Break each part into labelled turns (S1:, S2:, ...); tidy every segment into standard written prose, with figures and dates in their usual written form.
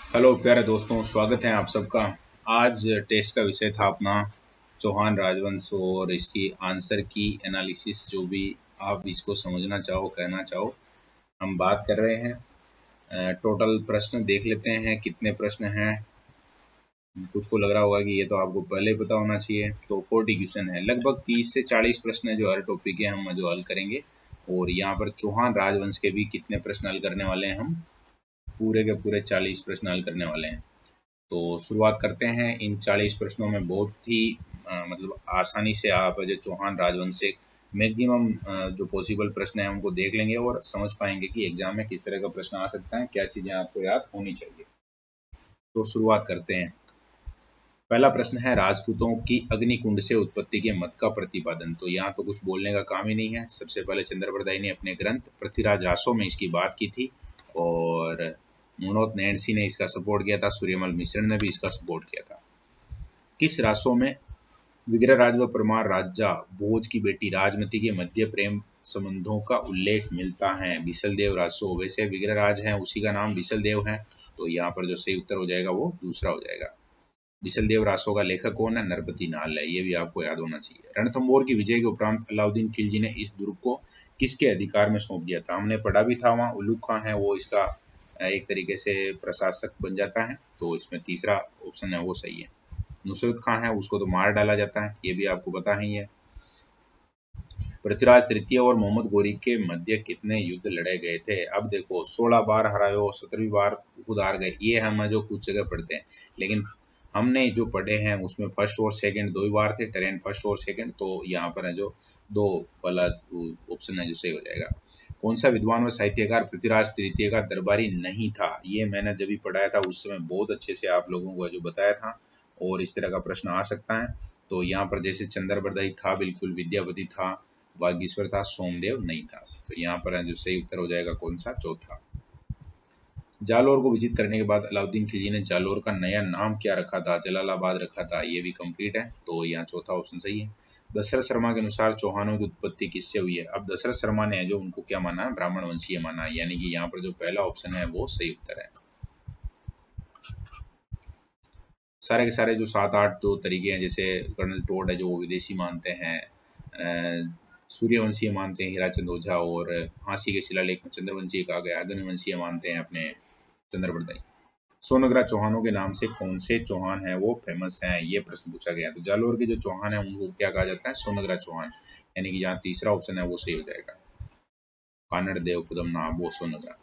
S1: Hello प्यारे दोस्तों, स्वागत है आप सबका। आज टेस्ट का विषय था अपना चौहान राजवंश और इसकी आंसर की एनालिसिस, जो भी आप इसको समझना चाहो कहना चाहो हम बात कर रहे हैं। टोटल प्रश्न देख लेते हैं कितने प्रश्न हैं। कुछ को लग रहा होगा कि ये तो आपको पहले ही पता होना चाहिए। तो 40 क्वेश्चन है, लगभग 30 से 40 प्रश्न है जो हर टॉपिक के हम जो हल करेंगे। और यहाँ पर चौहान राजवंश के भी कितने प्रश्न हल करने वाले हैं हम, पूरे के पूरे 40 प्रश्न हल करने वाले हैं। तो शुरुआत करते हैं। इन 40 प्रश्नों में बहुत ही मतलब आसानी से आप जो चौहान राजवंश से मैक्सिमम जो पॉसिबल प्रश्न है उनको देख लेंगे और समझ पाएंगे कि एग्जाम में किस तरह का प्रश्न आ सकता है, क्या चीज़ें आपको याद होनी चाहिए। तो शुरुआत करते हैं। पहला प्रश्न है, राजपूतों की अग्निकुंड से उत्पत्ति के मत का प्रतिपादन। तो यहाँ तो कुछ बोलने का काम ही नहीं है। सबसे पहले चंद्रप्रदायी ने अपने ग्रंथ पृथ्वीराज रासो में इसकी बात की थी और मुनोत नैणसी ने इसका सपोर्ट किया था, सूर्यमल मिश्र ने भी इसका सपोर्ट किया था। किस रासो में विग्रहराज व परमार राजा भोज की बेटी राजमती के मध्य प्रेम संबंधों का उल्लेख मिलता है? बिसलदेव रासो। वैसे विग्रहराज है उसी का नाम बिसलदेव है, तो यहाँ पर जो सही उत्तर हो जाएगा वो दूसरा हो जाएगा। बिसलदेव रासो का लेखक कौन है? नरपति नाल है, ये भी आपको याद होना चाहिए। रणथंभौर की विजय के उपरांत अलाउद्दीन खिलजी ने इस दुर्ग को किसके अधिकार में सौंप दिया था? हमने पढ़ा भी था वहाँ, उल्लुग खां है वो इसका एक तरीके से प्रशासक बन जाता है, तो इसमें तीसरा ऑप्शन है वो सही है। नुसरत खां है उसको तो मार डाला जाता है, ये भी आपको पता ही है। पृथ्वीराज तृतीय और मोहम्मद गोरी के मध्य कितने युद्ध लड़े गए थे? अब देखो 16 बार हराए हो, 17वीं बार खुद हार गए, ये हम जो कुछ जगह पढ़ते हैं, लेकिन हमने जो पढ़े हैं उसमें फर्स्ट और सेकंड दो ही बार थे, टरेन फर्स्ट और सेकंड, तो यहाँ पर है जो दो वाला ऑप्शन है जो सही हो जाएगा। कौन सा विद्वान व साहित्यकार पृथ्वीराज तृतीय का दरबारी नहीं था? ये मैंने जब भी पढ़ाया था उस समय बहुत अच्छे से आप लोगों को जो बताया था, और इस तरह का प्रश्न आ सकता है। तो यहाँ पर जैसे चंद्रबरदाई था, बिल्कुल विद्यापति था, वागीश्वर था, सोमदेव नहीं था। तो यहाँ पर जो सही उत्तर हो जाएगा कौन सा? चौथा। जालोर को विजित करने के बाद अलाउद्दीन खिलजी ने जालोर का नया नाम क्या रखा था? जलालाबाद रखा था, ये भी कंप्लीट है, तो यहाँ चौथा ऑप्शन सही है। दशरथ शर्मा के अनुसार चौहानों की उत्पत्ति किससे हुई है? अब दशरथ शर्मा ने जो उनको क्या माना है? ब्राह्मण वंशीय माना है, यानी कि यहाँ पर जो पहला ऑप्शन है वो सही उत्तर है। सारे के सारे जो 7-8 दो तरीके हैं, जैसे कर्नल टोड है जो विदेशी मानते हैं, सूर्यवंशीय मानते हैं हीराचंद ओझा, और हाँसी के शिलालेख में चंद्रवंशीय कहा गया, अग्निवंशीय मानते हैं अपने चंद्रप्रदाई। सोनग्रा चौहानों के नाम से कौन से चौहान है वो फेमस है? ये प्रश्न पूछा गया। तो जालोर के जो चौहान है उनको क्या कहा जाता है? सोनग्रा चौहान, यानी कि यहाँ तीसरा ऑप्शन है वो सही हो जाएगा। कानड़ देव पुदम वो सोनग्रा।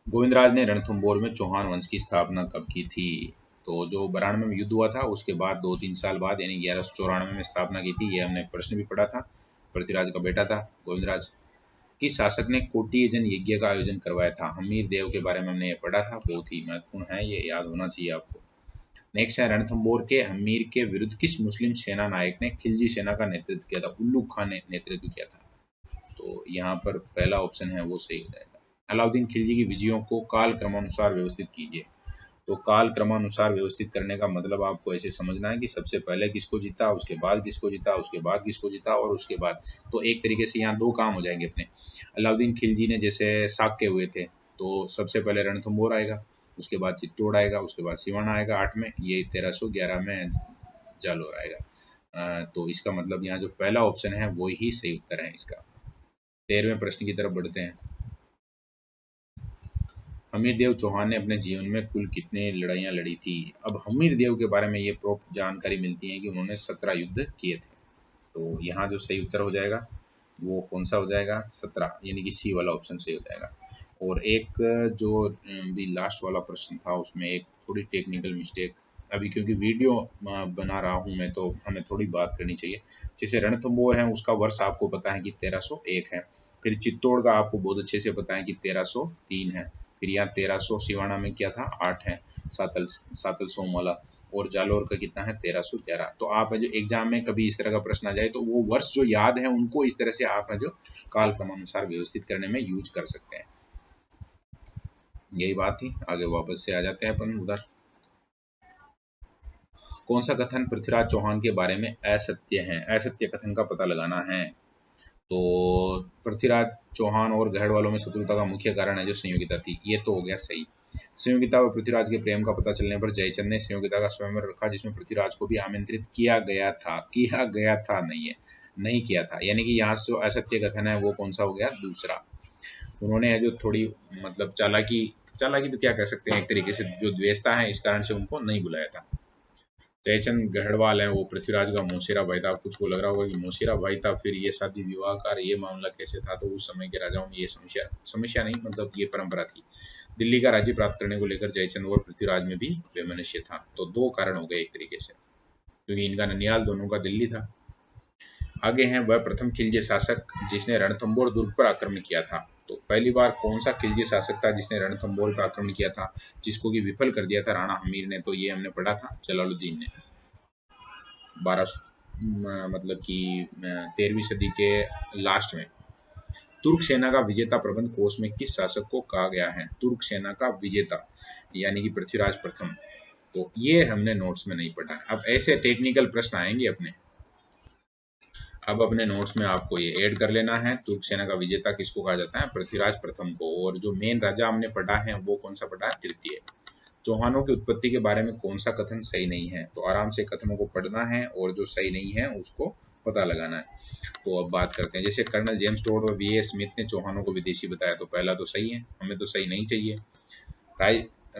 S1: गोविंदराज ने रणथंभौर में चौहान वंश की स्थापना कब की थी? तो जो 92 में युद्ध हुआ था उसके बाद 2-3 साल बाद, यानी 1194 में स्थापना की थी। ये हमने प्रश्न भी पढ़ा था। पृथ्वीराज का बेटा था गोविंदराज। किस शासक ने कोटियजन यज्ञ का आयोजन करवाया था? हमीर देव के बारे में हमने ये पढ़ा था, बहुत ही महत्वपूर्ण है, ये याद होना चाहिए आपको। नेक्स्ट है, रणथंभौर के हमीर के विरुद्ध किस मुस्लिम सेना नायक ने खिलजी सेना का नेतृत्व किया था? उल्लुग खां ने नेतृत्व किया था, तो यहाँ पर पहला ऑप्शन है वो सही हो जाएगा। अलाउद्दीन खिलजी की विजयों को काल क्रमानुसार व्यवस्थित कीजिए। तो काल क्रमानुसार व्यवस्थित करने का मतलब आपको ऐसे समझना है कि सबसे पहले किसको जीता, उसके बाद किसको जीता, उसके बाद किसको जीता, और उसके बाद, तो एक तरीके से यहाँ दो काम हो जाएंगे अपने। अलाउद्दीन खिलजी ने जैसे साक्य हुए थे, तो सबसे पहले रणथंभौर आएगा, उसके बाद चित्तौड़ आएगा, उसके बाद सिवान आएगा 8 में, ये 1311 में जालोर आएगा। तो इसका मतलब यहाँ जो पहला ऑप्शन है वो ही सही उत्तर है इसका। 13वें प्रश्न की तरफ बढ़ते हैं। हमीरदेव चौहान ने अपने जीवन में कुल कितने लड़ाइयाँ लड़ी थी? अब हमीरदेव के बारे में ये प्रोप जानकारी मिलती है कि उन्होंने 17 युद्ध किए थे, तो यहाँ जो सही उत्तर हो जाएगा वो कौन सा हो जाएगा? 17, यानी कि सी वाला ऑप्शन सही हो जाएगा। और एक जो भी लास्ट वाला प्रश्न था उसमें एक थोड़ी टेक्निकल मिस्टेक, अभी क्योंकि वीडियो बना रहा हूँ मैं तो हमें थोड़ी बात करनी चाहिए। जैसे रणथंभौर है उसका वर्ष आपको पता है कि 1301 है, फिर चित्तौड़ का आपको बहुत अच्छे से पता है कि 1303 है, फिर यहाँ 1300 सिवाना में क्या था 8 है, सातल सोमवाला, और जालोर का कितना है 1311। तो आप जो एग्जाम में कभी इस तरह का प्रश्न आ जाए तो वो वर्ष जो याद है उनको इस तरह से आप जो काल क्रमानुसार व्यवस्थित करने में यूज कर सकते हैं। यही बात थी, आगे वापस से आ जाते हैं अपन उधर। कौन सा कथन पृथ्वीराज चौहान के बारे में असत्य है? असत्य कथन का पता लगाना है। तो पृथ्वीराज चौहान और गहड़ वालों में शत्रुता का मुख्य कारण है जो संयोगिता थी, ये तो हो गया सही। संयोगिता व पृथ्वीराज के प्रेम का पता चलने पर जयचंद ने संयोगिता का स्वयंवर रखा, जिसमें पृथ्वीराज को भी आमंत्रित किया गया था नहीं है, नहीं किया था, यानी कि यहाँ से असत्य कथन है वो कौन सा हो गया, दूसरा। उन्होंने जो थोड़ी मतलब चालाकी तो क्या कह सकते हैं, एक तरीके से जो द्वेषता है इस कारण से उनको नहीं बुलाया था। जयचंद गढ़वाल है वो पृथ्वीराज का मौसेरा भाई था। आप कुछ को लग रहा होगा कि मौसेरा भाई था, फिर ये शादी विवाह का ये मामला कैसे था, तो उस समय के राजाओं में ये समस्या नहीं, मतलब ये परंपरा थी। दिल्ली का राज्य प्राप्त करने को लेकर जयचंद और पृथ्वीराज में भी वैमनस्य था। तो दो कारण हो गए एक तरीके से, क्योंकि इनका ननिहाल दोनों का दिल्ली था। आगे हैं वह प्रथम खिलजी शासक जिसने रणथंबोर दुर्ग पर आक्रमण किया था। तो पहली बार कौन सा खिलजी शासक था जिसने रणथंबोर पर आक्रमण किया था, जिसको कि विफल कर दिया था राणा हमीर ने, तो ये हमने पढ़ा था जलालुद्दीन ने 12 मतलब कि 13वीं सदी के लास्ट में। तुर्क सेना का विजेता प्रबंध कोष में किस शासक को कहा गया है, तुर्क सेना का विजेता यानी कि पृथ्वीराज प्रथम। तो ये हमने नोट्स में नहीं पढ़ा। अब ऐसे टेक्निकल प्रश्न आएंगे अपने नोट्स में आपको ये ऐड कर लेना है। तुर्क सेना का विजेता किसको कहा जाता है, पृथ्वीराज प्रथम को। और जो मेन राजा हमने पढ़ा है वो कौन सा पढ़ा है, तृतीय। चौहानों की उत्पत्ति के बारे में कौन सा कथन सही नहीं है, तो आराम से कथनों को पढ़ना है और जो सही नहीं है उसको पता लगाना है। तो अब बात करते हैं, जैसे कर्नल जेम्स टोड और वी ए स्मिथ ने चौहानों को विदेशी बताया, तो पहला तो सही है, हमें तो सही नहीं चाहिए।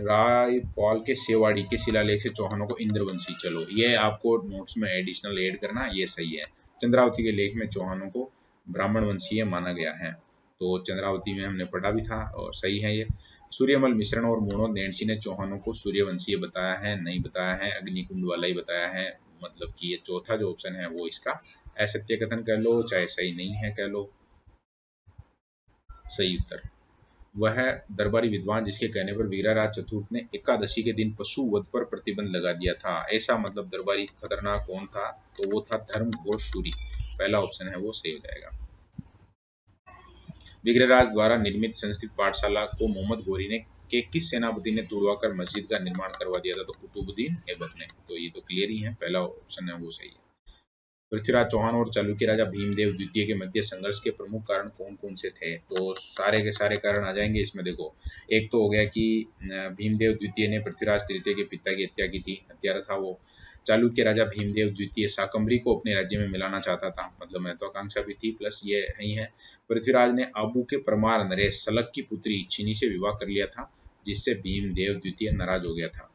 S1: राय पॉल के सेवाड़ी के शिलालेख से चौहानों को इंद्रवंशी, चलो ये आपको नोट्स में एडिशनल ऐड करना, ये सही है। चंद्रावती के लेख में चौहानों को ब्राह्मण वंशीय माना गया है, तो चंद्रावती में हमने पढ़ा भी था और सही है ये। सूर्यमल मिश्रण और मोणोद नैणसी ने चौहानों को सूर्यवंशीय बताया है, नहीं बताया है, अग्निकुंड वाला ही बताया है। मतलब कि ये चौथा जो ऑप्शन है वो इसका असत्य कथन कह लो, चाहे सही नहीं है कह लो। सही उत्तर वह दरबारी विद्वान जिसके कहने पर वीराराज चतुर्थ ने एकादशी के दिन पशु वध पर प्रतिबंध लगा दिया था। ऐसा मतलब दरबारी खतरनाक कौन था, तो वो था धर्मघोष सूरी। पहला ऑप्शन है वो सही हो जाएगा। विग्रहराज द्वारा निर्मित संस्कृत पाठशाला को मोहम्मद घोरी ने के किस सेनापति ने तुड़वाकर मस्जिद का निर्माण करवा दिया था, तो कुतुबुद्दीन ऐबक ने। तो ये तो क्लियर ही है, पहला ऑप्शन है वो सही है। पृथ्वीराज चौहान और चालुक्य राजा भीमदेव द्वितीय के मध्य संघर्ष के प्रमुख कारण कौन कौन से थे, तो सारे के सारे कारण आ जाएंगे इसमें। देखो, एक तो हो गया कि भीमदेव द्वितीय ने पृथ्वीराज तृतीय के पिता की हत्या की थी, हत्यारा था वो। चालुक्य राजा भीमदेव द्वितीय शाकंभरी को अपने राज्य में मिलाना चाहता था, मतलब महत्वाकांक्षा भी थी, प्लस ये ही है पृथ्वीराज ने आबू के परमार नरेश सलग की पुत्री चिनी से विवाह कर लिया था, जिससे भीमदेव द्वितीय नाराज हो गया था।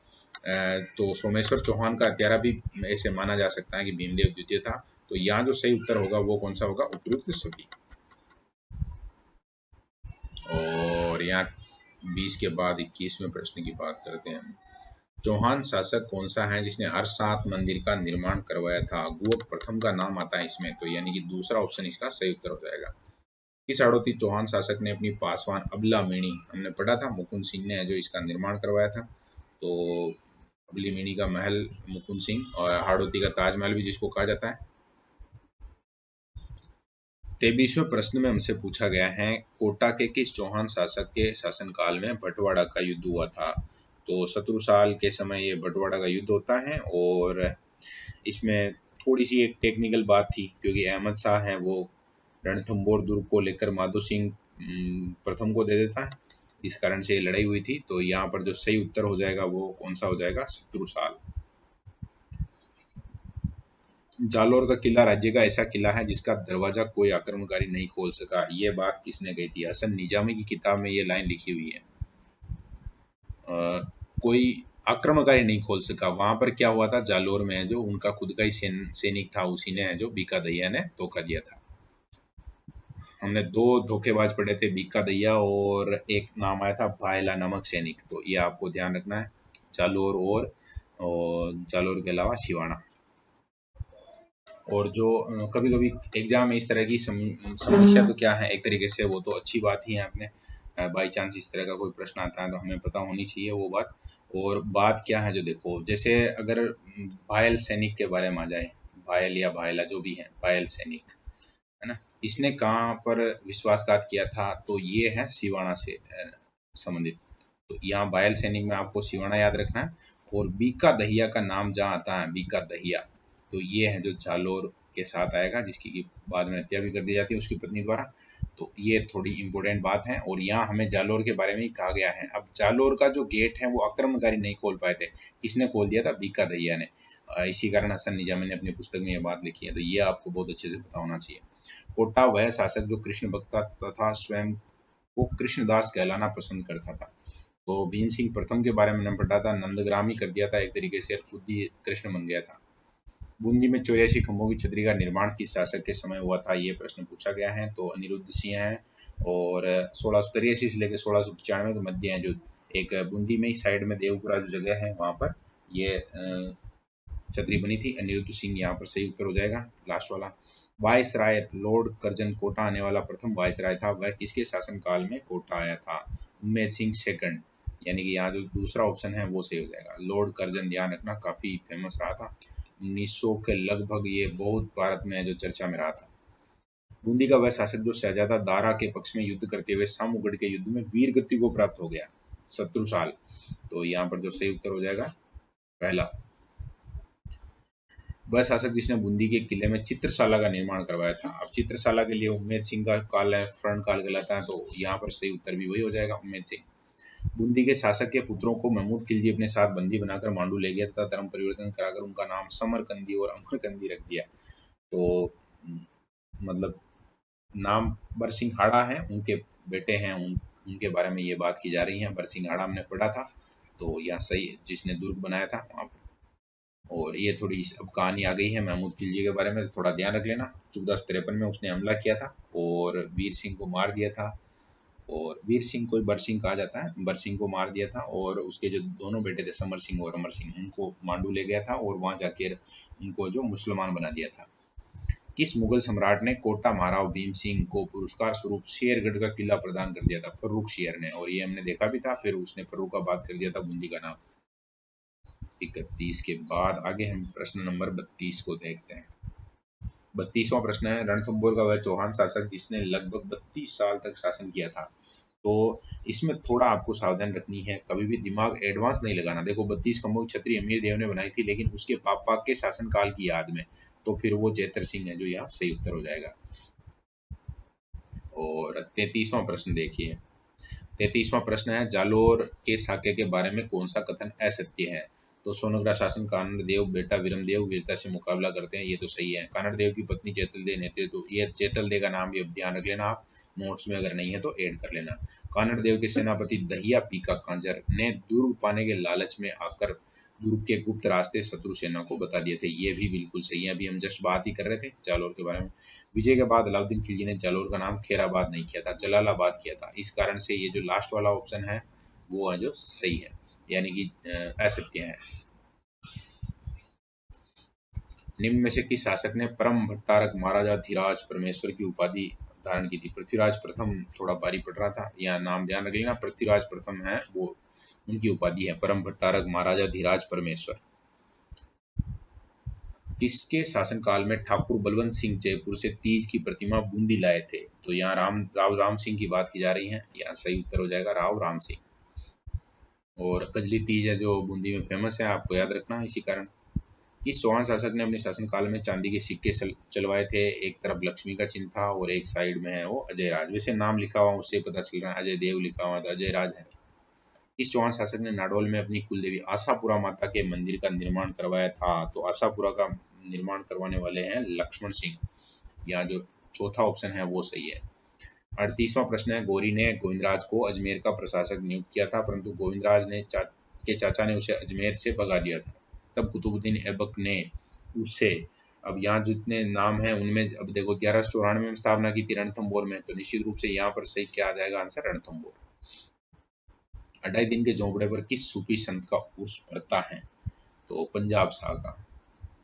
S1: तो सोमेश्वर चौहान का हत्यारा भी ऐसे माना जा सकता है कि भीमदेव द्वितीय था। तो यहाँ जो सही उत्तर होगा वो कौन सा होगा, उपयुक्त सभी। और यहाँ 20 के बाद 21वें प्रश्न की बात करते हैं। चौहान शासक कौन सा है जिसने हरसात मंदिर का निर्माण करवाया था, गुप्त प्रथम का नाम आता है इसमें, तो यानी कि दूसरा ऑप्शन इसका सही उत्तर हो जाएगा। किस हाड़ौती चौहान शासक ने अपनी पासवान अबला मेणी, हमने पढ़ा था मुकुंद सिंह ने जो इसका निर्माण करवाया था। तो अबली मेणी का महल मुकुंद सिंह, और हाड़ौती का ताजमहल भी जिसको कहा जाता है। 23वें प्रश्न में हमसे पूछा गया है, कोटा के किस चौहान शासक के शासनकाल में बंटवाड़ा का युद्ध हुआ था, तो शत्रुसाल के समय ये बंटवाड़ा का युद्ध होता है। और इसमें थोड़ी सी एक टेक्निकल बात थी, क्योंकि अहमद शाह है वो रणथंबोर दुर्ग को लेकर माधो सिंह प्रथम को दे देता है, इस कारण से ये लड़ाई हुई थी। तो यहाँ पर जो सही उत्तर हो जाएगा वो कौन सा हो जाएगा, शत्रुसाल। जालोर का किला राज्य का ऐसा किला है जिसका दरवाजा कोई आक्रमणकारी नहीं खोल सका, ये बात किसने कही थी, हसन निजामी की किताब में ये लाइन लिखी हुई है। कोई आक्रमणकारी नहीं खोल सका, वहां पर क्या हुआ था, जालोर में जो उनका खुद का ही सैनिक था, उसी ने जो बीका दहिया ने धोखा दिया था। हमने दो धोखेबाज पढ़े थे, बीका दहिया और एक नाम आया था भायला नामक सैनिक, तो ये आपको ध्यान रखना है। जालोर और जालोर के अलावा सिवाना। और जो कभी कभी एग्जाम में इस तरह की समस्या तो क्या है, एक तरीके से वो तो अच्छी बात ही है, अपने बाई चांस इस तरह का कोई प्रश्न आता है तो हमें पता होनी चाहिए वो बात। और बात क्या है, जो देखो, जैसे अगर भायल सैनिक के बारे में आ जाए, भायल या भायला जो भी है, भायल सैनिक है ना, इसने कहाँ पर विश्वासघात किया था, तो ये है सिवाना से संबंधित। तो यहाँ भायल सैनिक में आपको सिवाना याद रखना है। और बीका दहिया का नाम जहाँ आता है, बीका दहिया, तो ये है जो जालोर के साथ आएगा, जिसकी बाद में हत्या भी कर दी जाती है उसकी पत्नी द्वारा। तो ये थोड़ी इंपॉर्टेंट बात है। और यहाँ हमें जालोर के बारे में ही कहा गया है। अब जालोर का जो गेट है वो आक्रमणकारी नहीं खोल पाए थे, किसने खोल दिया था? बीका दहिया ने। इसी कारण हसन निजामी ने अपनी पुस्तक में ये बात लिखी है, तो ये आपको बहुत अच्छे से पता होना चाहिए। कोटा वह शासक जो कृष्ण भक्त तथा स्वयं को कृष्णदास कहलाना पसंद करता था। तो भीम सिंह प्रथम के बारे में मैंने पढ़ा था, नंदग्रामी कर दिया था एक तरीके से, खुद ही कृष्ण बन गया था। बूंदी में 84 खंभों की छतरी का निर्माण किस शासक के समय हुआ था, ये प्रश्न पूछा गया है। तो अनिरुद्ध सिंह है, और 1683 से लेकर 1695 के मध्य है, जो एक बूंदी में ही साइड में देवपुरा जो जगह है वहां पर ये छतरी बनी थी। अनिरुद्ध सिंह यहाँ पर सही उत्तर हो जाएगा, लास्ट वाला। वायसराय लॉर्ड कर्जन कोटा आने वाला प्रथम वायसराय था, वह किसके शासन काल में कोटा आया था? उम्मेद सिंह सेकंड, यानी कि यहाँ जो दूसरा ऑप्शन है वो सही हो जाएगा। लॉर्ड कर्जन ध्यान रखना काफी फेमस रहा था 1900 के लगभग, ये बहुत भारत में जो चर्चा में रहा था। बूंदी का वह शासक जो शहजादा दारा के पक्ष में युद्ध करते हुए सामूगढ़ के युद्ध में वीर गति को प्राप्त हो गया, शत्रुसाल। तो यहाँ पर जो सही उत्तर हो जाएगा पहला। वह शासक जिसने बूंदी के किले में चित्रशाला का निर्माण करवाया था। अब चित्रशाला के लिए उम्मेद सिंह का काल है, स्वर्ण काल कहलाता है, तो यहाँ पर सही उत्तर भी वही हो जाएगा, उम्मेद सिंह। बूंदी के शासक के पुत्रों को महमूद खिलजी अपने साथ बंदी बनाकर मांडू ले गया तथा धर्म परिवर्तन कराकर उनका नाम समरकंदी और अमरकंदी रख दिया। तो मतलब नाम बरसिंघाड़ा है, उनके बेटे हैं, उनके बारे में ये बात की जा रही है। बरसिंघाड़ा हमने पढ़ा था, तो यहाँ सही, जिसने दुर्ग बनाया था वहां पर। और ये थोड़ी अब कहानी आ गई है महमूद खिलजी के बारे में, थोड़ा ध्यान रख लेना। 1453 में उसने हमला किया था और वीर सिंह को मार दिया था, और वीर सिंह को बरसिंह कहा जाता है, बरसिंह को मार दिया था। और उसके जो दोनों बेटे थे समर सिंह और अमर सिंह, उनको मांडू ले गया था और वहां जाकर उनको जो मुसलमान बना दिया था। किस मुगल सम्राट ने कोटा महाराव भीम सिंह को पुरस्कार स्वरूप शेरगढ़ का किला प्रदान कर दिया था? फर्रुख शेर ने, और ये हमने देखा भी था, फिर उसने फर्रुखाबाद कर दिया था बूंदी का नाम। 31 के बाद आगे हम प्रश्न नंबर 32 को देखते हैं। 32वां प्रश्न है, रणथंभौर का वह चौहान शासक जिसने लगभग 32 साल तक शासन किया था। तो इसमें थोड़ा आपको सावधान रखनी है, कभी भी दिमाग एडवांस नहीं लगाना। देखो 32 खंभों की छतरी अमीर देव ने बनाई थी, लेकिन उसके पापा के शासनकाल की याद में, तो फिर वो जेतर सिंह है, जो यहाँ सही उत्तर हो जाएगा। और 33वां प्रश्न देखिए, 33वां प्रश्न है, जालोर के साके के बारे में कौन सा कथन असत्य है? तो सोनग्रा शासन कानड़ देव बेटा विरमदेव वीरता से मुकाबला करते हैं, ये तो सही है। कानड़ देव की पत्नी चेतल देव नेतृत्व, ये चेतल देव का नाम भी ध्यान रख लेना आप, नोट्स में अगर नहीं है तो ऐड कर लेना। कानड़ देव के सेनापति दहिया पीका कांजर ने दुर्ग पाने के लालच में आकर दुर्ग के गुप्त रास्ते शत्रु सेना को बता दिए थे, ये भी बिल्कुल सही है। अभी हम जस्ट बात ही कर रहे थे जालोर के बारे में। विजय के बाद अलाउद्दीन खिलजी ने जालोर का नाम खेराबाद नहीं किया था, जलालाबाद किया था। इस कारण से ये जो लास्ट वाला ऑप्शन है वो है जो सही है, यानी कि असत्य है। निम्न में से किस शासक ने परम भट्टारक महाराजा धीराज परमेश्वर की उपाधि धारण की थी? पृथ्वीराज प्रथम, थोड़ा भारी पड़ रहा था, यहाँ नाम ध्यान रख लेना, पृथ्वीराज प्रथम है वो, उनकी उपाधि है परम भट्टारक महाराजा धीराज परमेश्वर। किसके शासनकाल में ठाकुर बलवंत सिंह जयपुर से तीज की प्रतिमा बूंदी लाए थे? तो यहाँ राव राम सिंह की बात की जा रही है, यहाँ सही उत्तर हो जाएगा राव राम सिंह। और कजली तीज है जो बूंदी में फेमस है, आपको याद रखना इसी कारण। किस चौहान शासक ने अपने शासनकाल में चांदी के सिक्के चलवाए थे? एक तरफ लक्ष्मी का चिन्ह था और एक साइड में है वो अजय राज। वैसे नाम लिखा हुआ उससे पता चल रहा है अजय देव लिखा हुआ था, अजय राज है। इस चौहान शासक ने नाडोल में अपनी कुलदेवी आशापुरा माता के मंदिर का निर्माण करवाया था? तो आशापुरा का निर्माण करवाने वाले हैं लक्ष्मण सिंह, यहाँ जो चौथा ऑप्शन है वो सही है। 38वां प्रश्न है, गौरी ने गोविंदराज को अजमेर का प्रशासक नियुक्त किया था, परंतु गोविंदराज ने के चाचा ने उसे अजमेर से भगा दिया था। तब कुतुबुद्दीन ऐबक ने उसे, अब यहाँ जितने नाम हैं उनमें अब देखो 1194 में स्थापना की थी रणथंभौर में, तो निश्चित रूप से यहाँ पर सही क्या आ जाएगा आंसर, रणथंभौर। 2.5 दिन के झोंपड़े पर किस सूफी संत का उर्स पड़ता है? तो पंजाब शाह का,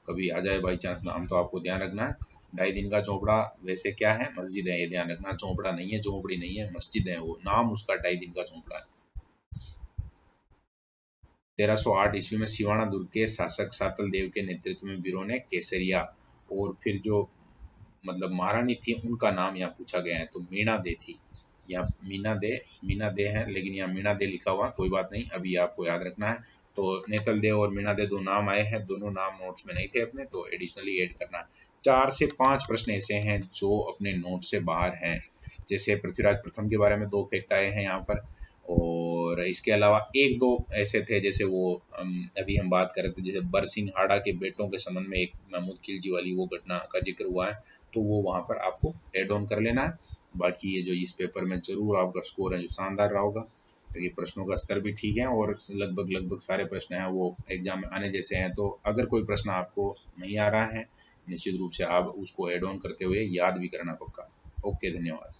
S1: कभी आ जाए बाई चांस नाम तो आपको ध्यान रखना है। 2.5 दिन का झोपड़ा वैसे क्या है, मस्जिद है, ये ध्यान रखना, झोपड़ा नहीं है, झोपड़ी नहीं है, मस्जिद है वो, नाम उसका 2.5 दिन का झोपड़ा है। 1308 ईस्वी में सिवाना दुर्ग के शासक सातल देव के नेतृत्व में वीरों ने केसरिया, और फिर जो मतलब महारानी थी उनका नाम यहाँ पूछा गया है, तो मीणा दे थी। यहाँ मीना दे है, लेकिन यहाँ मीना दे लिखा हुआ, कोई बात नहीं, अभी आपको याद रखना है। तो नेतल दे और मीना दे 2 नाम आए हैं, दोनों नाम नोट्स में नहीं थे अपने, तो एडिशनली ऐड करना है। 4 से 5 प्रश्न ऐसे हैं जो अपने नोट से बाहर हैं। जैसे पृथ्वीराज प्रथम के बारे में 2 फैक्ट आए हैं यहाँ पर, और इसके अलावा 1-2 ऐसे थे, जैसे वो अभी हम बात कर रहे थे, जैसे बरसिंह हाड़ा के बेटों के संबंध में एक महमूद खिलजी वाली वो घटना का जिक्र हुआ है, तो वो वहाँ पर आपको एड ऑन कर लेना है। बाकी ये जो इस पेपर में जरूर आपका स्कोर है जो शानदार रहा होगा, क्योंकि प्रश्नों का स्तर भी ठीक है और लगभग सारे प्रश्न हैं वो एग्जाम में आने जैसे हैं। तो अगर कोई प्रश्न आपको नहीं आ रहा है, निश्चित रूप से आप उसको एड ऑन करते हुए याद भी करना पक्का। ओके, धन्यवाद।